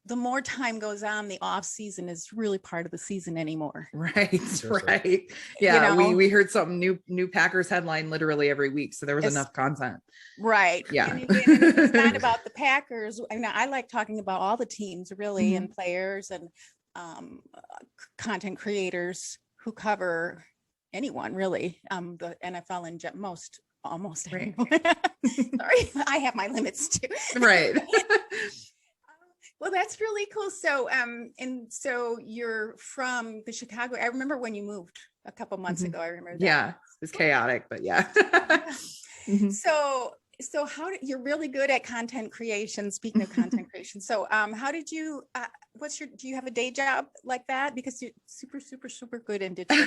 the more time goes on, the off season is really part of the season anymore. Right. Right. Yeah. We heard something new Packers headline literally every week. So there was enough content. Right. Yeah. And it's not about the Packers. I mean, I like talking about all the teams really, and players and content creators who cover anyone really, the NFL and almost everyone. Sorry, I have my limits too. Right. Well, that's really cool. So, and so you're from the Chicago. I remember when you moved a couple months ago. I remember that. Yeah, it was chaotic, but yeah. So you're really good at content creation. Speaking of content creation, so how did you? Do you have a day job like that? Because you're super good in digital.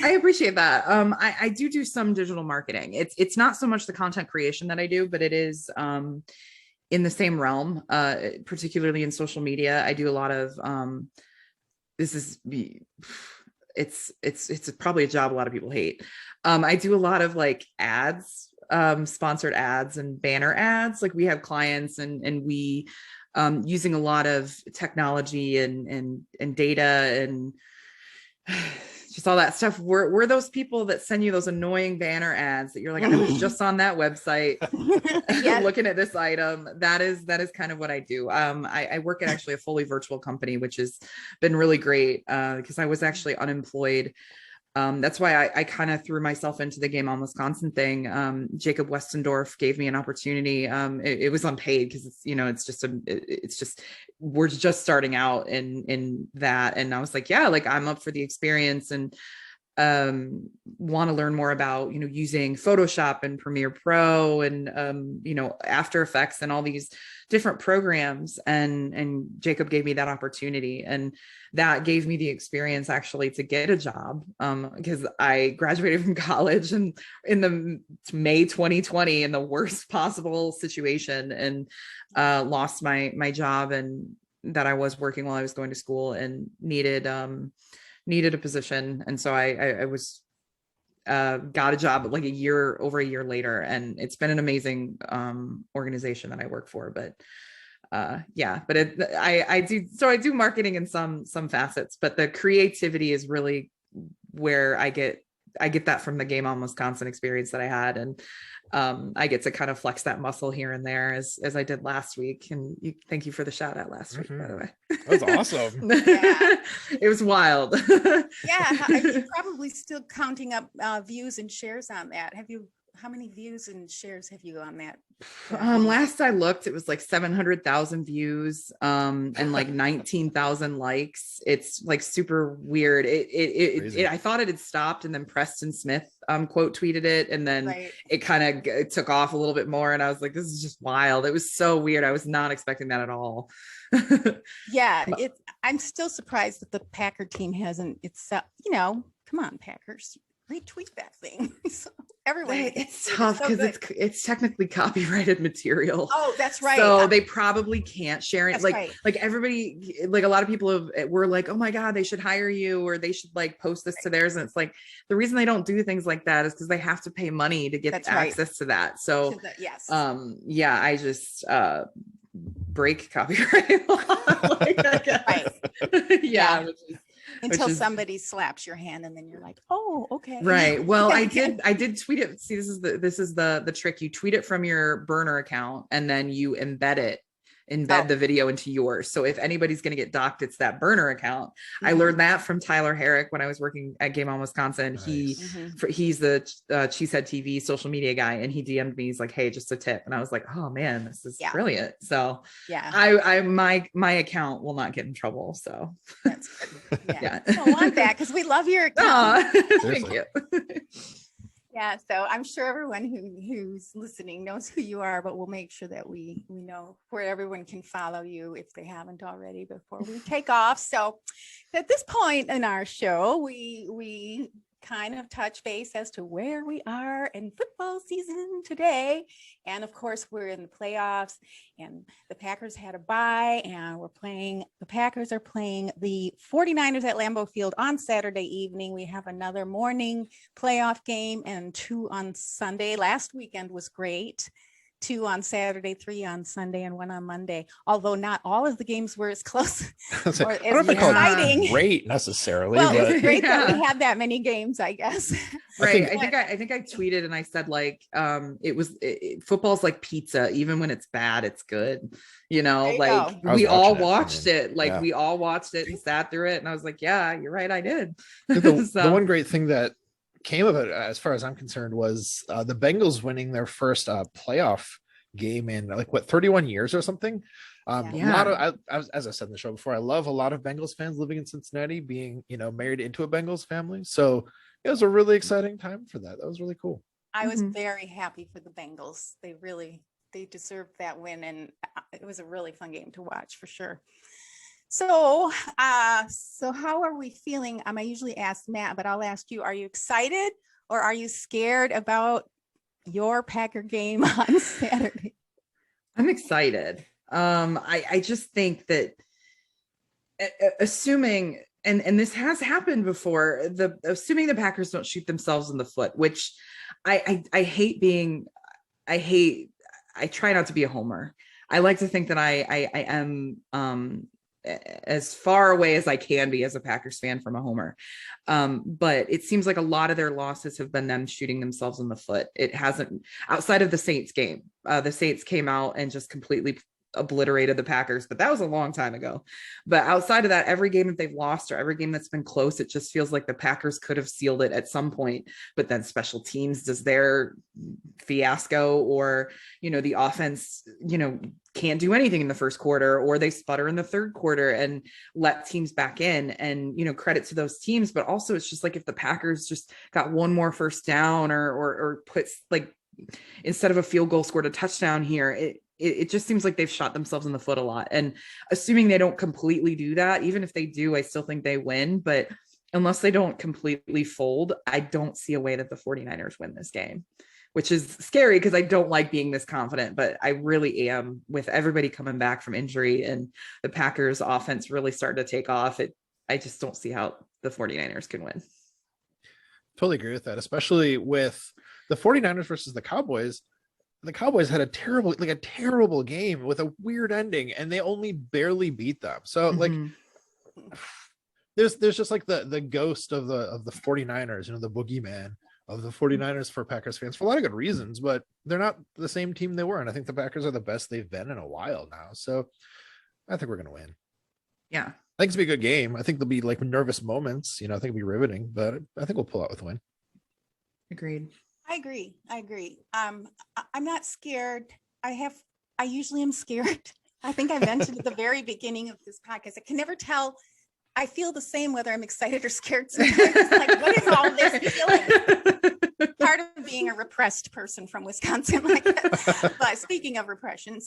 I appreciate that. I do some digital marketing. It's not so much the content creation that I do, but it is in the same realm, particularly in social media. I do a lot of, it's probably a job a lot of people hate. I do a lot of like ads, sponsored ads and banner ads. Like we have clients and we, using a lot of technology and data and just all that stuff. We're those people that send you those annoying banner ads that you're like, I was just on that website looking at this item. That is kind of what I do. I work at actually a fully virtual company, which has been really great because I was actually unemployed. That's why I kind of threw myself into the Game On Wisconsin thing. Jacob Westendorf gave me an opportunity. It was unpaid because it's just we're just starting out in that. And I was like, yeah, like I'm up for the experience and want to learn more about, using Photoshop and Premiere Pro and, After Effects and all these different programs. And Jacob gave me that opportunity and that gave me the experience actually to get a job. Because I graduated from college and in the May 2020 in the worst possible situation and lost my job and that I was working while I was going to school and needed a position. And so I was got a job like over a year later, and it's been an amazing organization that I work for. But I do marketing in some facets, but the creativity is really where I get that from the Game On Wisconsin experience that I had. And I get to kind of flex that muscle here and there as I did last week. And thank you for the shout out last week, by the way. That was awesome. It was wild. Yeah. You're probably still counting up views and shares on that. How many views and shares have you on that? Last I looked, it was like 700,000 views, and like 19,000 likes. It's like super weird. I thought it had stopped, and then Preston Smith quote tweeted it, and then it kind of took off a little bit more. And I was like, this is just wild. It was so weird. I was not expecting that at all. Yeah, I'm still surprised that the Packer team hasn't. Come on, Packers. Retweet that thing. So everyone, it's tough because it's technically copyrighted material. Oh, that's right. So they probably can't share it. Like everybody, like a lot of people were like, oh my God, they should hire you or they should like post this to theirs. And it's like, the reason they don't do things like that is because they have to pay money to get access to that. So yes. I just break copyright law. Until somebody slaps your hand and then you're like, oh, okay. Right. Well, I did tweet it. See, this is the trick. You tweet it from your burner account and then you embed the video into yours. So if anybody's going to get docked, it's that burner account. Mm-hmm. I learned that from Tyler Herrick when I was working at Game On Wisconsin. Nice. He's the Cheesehead TV social media guy, and he DM'd me. He's like, hey, just a tip. And I was like, oh man, this is brilliant. So my account will not get in trouble. So that's good. Yeah. I don't want that because we love your account. Thank you. Yeah, so I'm sure everyone who's listening knows who you are, but we'll make sure that we know where everyone can follow you if they haven't already before we take off. So at this point in our show, we kind of touch base as to where we are in football season today. And of course, we're in the playoffs and the Packers had a bye and the Packers are playing the 49ers at Lambeau Field on Saturday evening. We have another morning playoff game and 2 on Sunday. Last weekend was great. 2 on Saturday, 3 on Sunday, and 1 on Monday. Although not all of the games were as close or as exciting. Great necessarily. Well, but... it's great that we had that many games, I guess. Right. I think I tweeted and I said like football's like pizza. Even when it's bad, it's good. You know, like we all watched it. Like we all watched it and sat through it. And I was like, yeah, you're right. I did. The one great thing that came of it, as far as I'm concerned, was the Bengals winning their first playoff game in 31 years or something. A lot of, as I said in the show before, I love a lot of Bengals fans living in Cincinnati, being married into a Bengals family. So it was a really exciting time for that. That was really cool. I was very happy for the Bengals. They deserved that win, and it was a really fun game to watch for sure. So how are we feeling? I usually ask Matt, but I'll ask you, are you excited or are you scared about your Packer game on Saturday? I'm excited. I just think that assuming, and this has happened before, assuming the Packers don't shoot themselves in the foot, which I try not to be a homer. I like to think that I am as far away as I can be as a Packers fan from a homer. But it seems like a lot of their losses have been them shooting themselves in the foot. It hasn't, outside of the Saints game. The Saints came out and just completely obliterated the Packers, but that was a long time ago. But outside of that, every game that they've lost or every game that's been close, it just feels like the Packers could have sealed it at some point, but then special teams does their fiasco, or the offense can't do anything in the first quarter, or they sputter in the third quarter and let teams back in. And credit to those teams, but also it's just like if the Packers just got one more first down or puts, like, instead of a field goal, scored a touchdown here, it just seems like they've shot themselves in the foot a lot. And assuming they don't completely do that, even if they do, I still think they win. But unless they don't completely fold, I don't see a way that the 49ers win this game, which is scary because I don't like being this confident, but I really am, with everybody coming back from injury and the Packers offense really starting to take off. I just don't see how the 49ers can win. Totally agree with that, especially with the 49ers versus the Cowboys. The Cowboys had a terrible game with a weird ending, and they only barely beat them. So there's just like the ghost of the 49ers, the boogeyman of the 49ers for Packers fans for a lot of good reasons, but they're not the same team they were. And I think the Packers are the best they've been in a while now. So I think we're going to win. Yeah. I think it's gonna be a good game. I think there'll be like nervous moments, I think it'll be riveting, but I think we'll pull out with a win. Agreed. I agree. I'm not scared. I usually am scared. I think I mentioned at the very beginning of this podcast, I can never tell. I feel the same whether I'm excited or scared. Sometimes it's like, what is all this feeling? Part of being a repressed person from Wisconsin. But speaking of repression,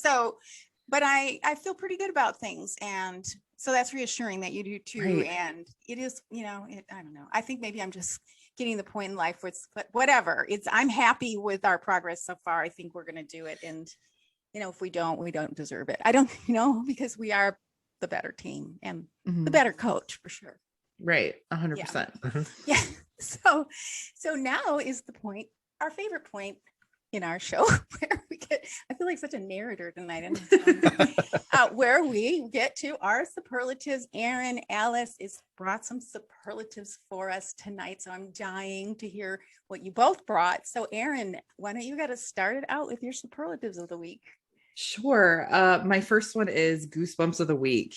but I feel pretty good about things. And so that's reassuring that you do too. Right. And it is, I don't know. I think maybe I'm just getting the point in life where but whatever. I'm happy with our progress so far. I think we're going to do it. And, if we don't deserve it. I don't, because we are the better team and the better coach for sure. Right. 100%. Yeah. So now is the point, our favorite point in our show, where I feel like such a narrator tonight, where we get to our superlatives. Erin, Alyce has brought some superlatives for us tonight, so I'm dying to hear what you both brought. So Erin, why don't you get us started out with your superlatives of the week? Sure. My first one is Goosebumps of the week.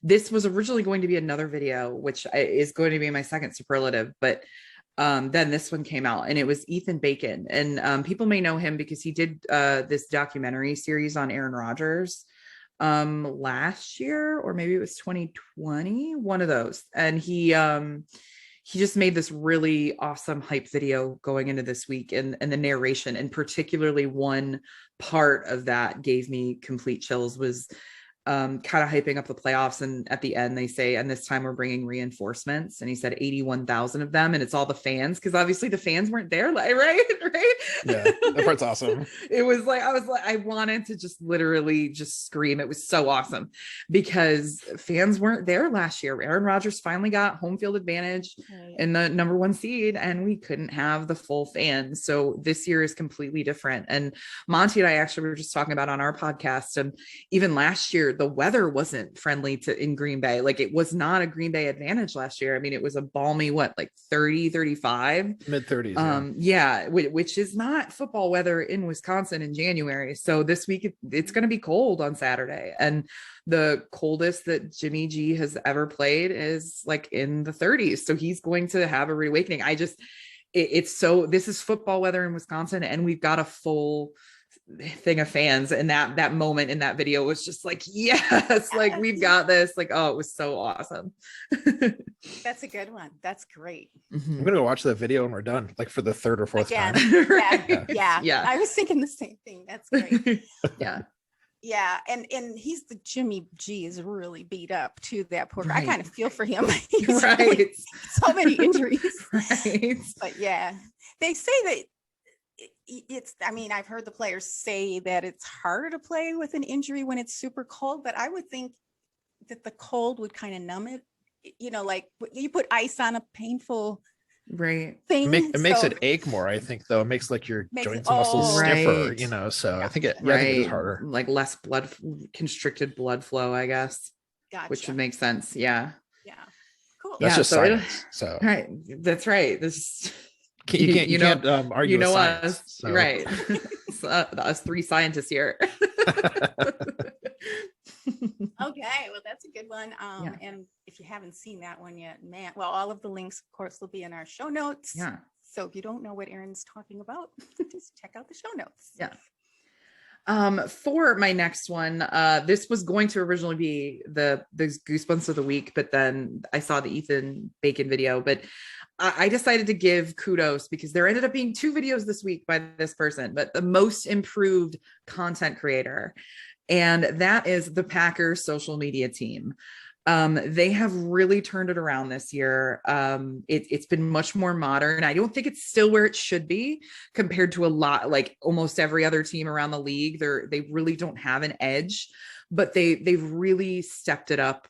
This was originally going to be another video, which is going to be my second superlative, but then this one came out, and it was Ethan Bacon. And people may know him because he did this documentary series on Aaron Rodgers last year, or maybe it was 2020, one of those. And he just made this really awesome hype video going into this week, and the narration, and particularly one part of that gave me complete chills, was kind of hyping up the playoffs. And at the end, they say, and this time we're bringing reinforcements. And he said 81,000 of them. And it's all the fans, because obviously the fans weren't there, like, right? Yeah, that part's awesome. It was like, I wanted to just literally just scream. It was so awesome because fans weren't there last year. Aaron Rodgers finally got home field advantage in the number 1 seed, and we couldn't have the full fans. So this year is completely different. And Monty and I actually were just talking about on our podcast, and even last year, the weather wasn't friendly in Green Bay. Like, it was not a Green Bay advantage last year. I mean, it was a balmy, like 30, 35, mid-30s. Yeah, which is not football weather in Wisconsin in January. So this week it's going to be cold on Saturday, and the coldest that Jimmy G has ever played is like in the 30s. So he's going to have a reawakening. This is football weather in Wisconsin, and we've got a full thing of fans, and that moment in that video was just like, yes, like we've got this, like, oh, it was so awesome. That's a good one. That's great. I'm gonna go watch that video when we're done, like for the 3rd or 4th time. Right. Yeah. I was thinking the same thing. That's great. Yeah, and he's the Jimmy G is really beat up to that poor guy. I kind of feel for him. He's really, so many injuries. Right. But yeah, they say that it's, I mean, I've heard the players say that it's harder to play with an injury when it's super cold, but I would think that the cold would kind of numb it. You know, like you put ice on a painful thing. It makes it ache more, I think, though. It makes like your joints and muscles stiffer, you know, so I think it is harder. Like less constricted blood flow, I guess. Gotcha. Which would make sense. Yeah. Cool. That's just science. So right. That's right. This you can't argue with science, us, so. Right? Us 3 scientists here. Okay, well, that's a good one. And if you haven't seen that one yet, man, well, all of the links, of course, will be in our show notes. Yeah. So if you don't know what Erin's talking about, just check out the show notes. Yeah. For my next one, this was going to originally be the Goosebumps of the week, but then I saw the Ethan Bacon video, but I decided to give kudos because there ended up being 2 videos this week by this person, but the most improved content creator. And that is the Packers social media team. They have really turned it around this year. It's been much more modern. I don't think it's still where it should be compared to a lot, like almost every other team around the league. They really don't have an edge, but they've really stepped it up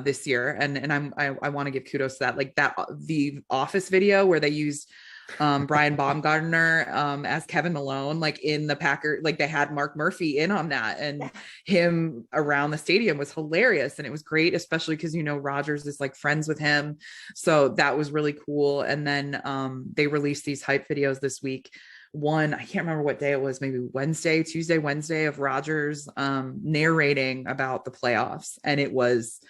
this year. And I want to give kudos to that. Like the Office video where they used Brian Baumgartner as Kevin Malone, like in the Packer, like they had Mark Murphy in on that, and him around the stadium was hilarious. And it was great, especially because, you know, Rodgers is like friends with him. So that was really cool. And then they released these hype videos this week. One, I can't remember what day it was, maybe Tuesday, Wednesday, of Rodgers narrating about the playoffs. And it was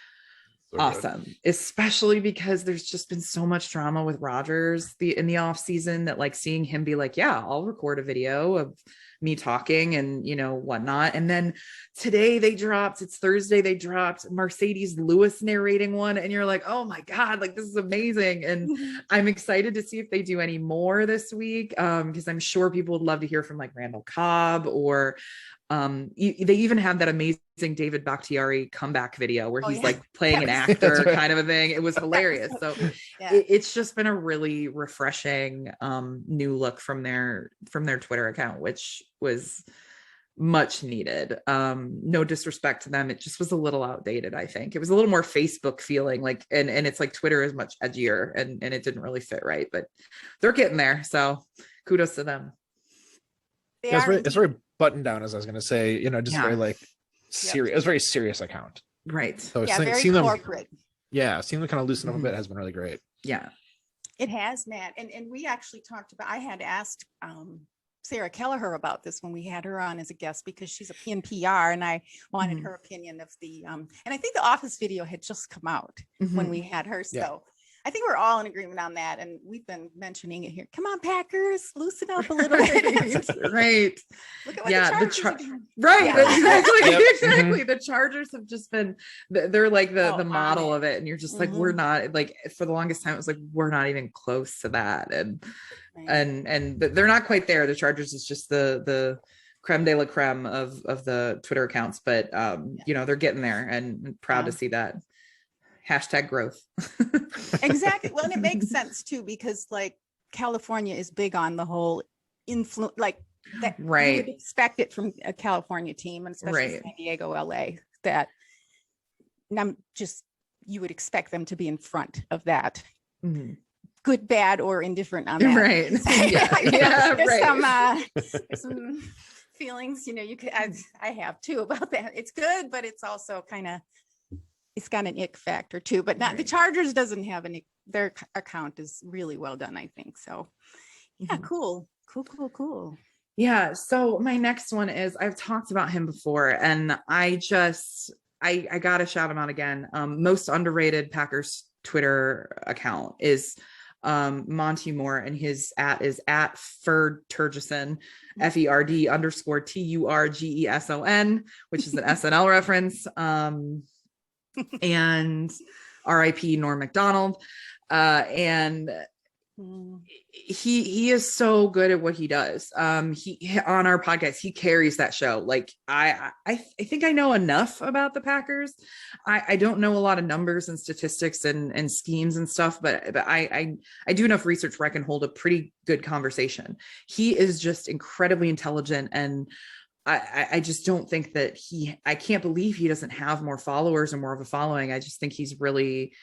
awesome, especially because there's just been so much drama with Rodgers in the off season that, like, seeing him be like, yeah, I'll record a video of me talking and, you know, whatnot. And then today it's Thursday, they dropped Marcedes Lewis narrating one, and you're like, oh my God, like, this is amazing. And I'm excited to see if they do any more this week, because I'm sure people would love to hear from like Randall Cobb, or they even have that amazing David Bakhtiari comeback video where he's like playing an actor kind of a thing. It was hilarious. So it's just been a really refreshing new look from their Twitter account, which was much needed. No disrespect to them, it just was a little outdated. I think it was a little more Facebook feeling, like, and it's like Twitter is much edgier, and it didn't really fit right, but they're getting there, so kudos to them. It's very buttoned down, as I was going to say, you know, just very like serious. It was a very serious account, right? So very seeing corporate. Seeing them kind of loosen up a bit has been really great. Yeah, it has, Matt. And we actually talked about, I had asked Daire Carragher about this when we had her on as a guest, because she's in PR, and I wanted her opinion of the and I think the Office video had just come out when we had her. So I think we're all in agreement on that, and we've been mentioning it here. Come on, Packers, loosen up a little bit. Right. Look at what the Chargers are doing. Right. Exactly. The Chargers have just been, they're like the model of it. And you're just like, we're not, like, for the longest time, it was like, we're not even close to that. And they're not quite there. The Chargers is just the creme de la creme of the Twitter accounts, but you know, they're getting there, and proud to see that. Hashtag growth. Exactly. Well, and it makes sense too, because like California is big on the whole influence, like that Right. you would expect it from a California team, and especially Right. San Diego, LA, that you would expect them to be in front of that. Mhm. Good, bad, or indifferent on that. Right. There's some feelings, you know, I have too about that. It's good, but it's also kind of, it's got an ick factor too, but not the Chargers doesn't have any, their account is really well done, I think. So yeah, cool. Yeah. So my next one is, I've talked about him before, and I gotta shout him out again. Most underrated Packers Twitter account is Monty Moore, and his is at Ferd Turgeson, FERD_TURGESON, which is an SNL reference. And RIP Norm Macdonald. And he is so good at what he does. He on our podcast, he carries that show. Like I think I know enough about the Packers. I don't know a lot of numbers and statistics and schemes and stuff, but I do enough research where I can hold a pretty good conversation. He is just incredibly intelligent, and I just don't think that I can't believe he doesn't have more followers or more of a following. I just think he's really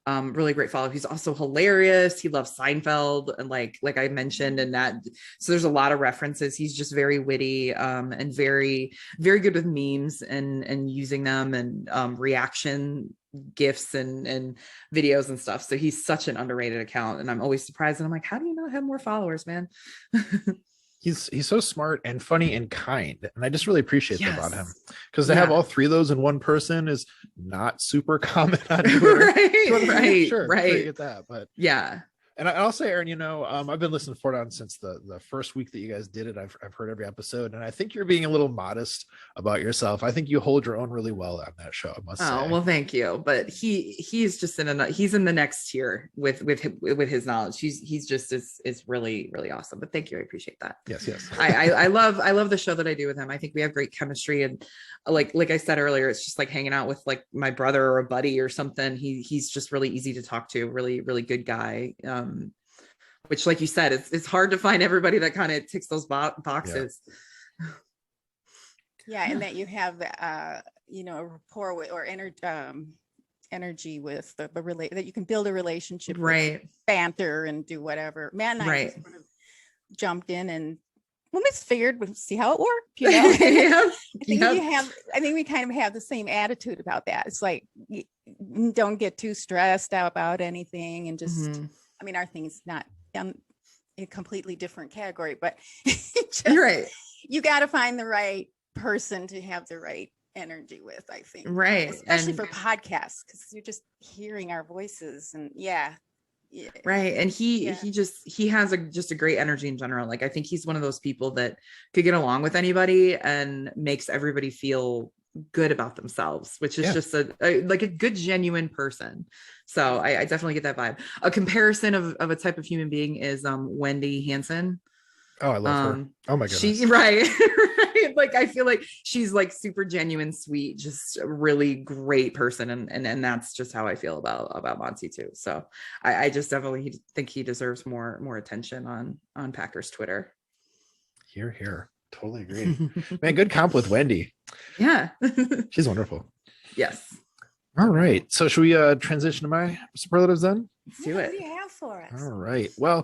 great follow. He's also hilarious. He loves Seinfeld, and like I mentioned, and that, so there's a lot of references. He's just very witty, and very, very good with memes and using them, and reaction gifs and videos and stuff. So he's such an underrated account, and I'm always surprised. And I'm like, how do you not have more followers, man? He's so smart and funny and kind, and I just really appreciate that about him, because to have all three of those in one person is not super common on Twitter. Right. Sure, you get that, but yeah. And I'll say, Erin, you know, I've been listening to Fort On since the first week that you guys did it. I've heard every episode, and I think you're being a little modest about yourself. I think you hold your own really well on that show, I must say. Oh, well, thank you. But he's just he's in the next tier with his knowledge. He's just is really, really awesome. But thank you. I appreciate that. Yes. I love the show that I do with him. I think we have great chemistry, and like I said earlier, it's just like hanging out with like my brother or a buddy or something. He's just really easy to talk to, really, really good guy. Which, like you said, it's hard to find everybody that kind of ticks those boxes. Yeah, and that you have you know, a rapport with, or energy with the that you can build a relationship, right? With, banter and do whatever. Man, I just sort of jumped in and we just figured we'd see how it worked, you know. I think we kind of have the same attitude about that. It's like, don't get too stressed out about anything, and just I mean, our thing is not in a completely different category, but you got to find the right person to have the right energy with, I think. Right. Especially for podcasts, because you're just hearing our voices, and right. And he has just a great energy in general. Like, I think he's one of those people that could get along with anybody and makes everybody feel good about themselves, which is just a good, genuine person. So I definitely get that vibe. A comparison of a type of human being is Wendy Hansen. Oh, I love her. Oh my goodness. She's right. Like, I feel like she's like super genuine, sweet, just a really great person. And that's just how I feel about Monty too. So I just definitely think he deserves more attention on Packers Twitter. Here. Totally agree. Man, good comp with Wendy. Yeah. She's wonderful. Yes. All right. So should we transition to my superlatives then? Let's do it. What do you have for us? All right. Well,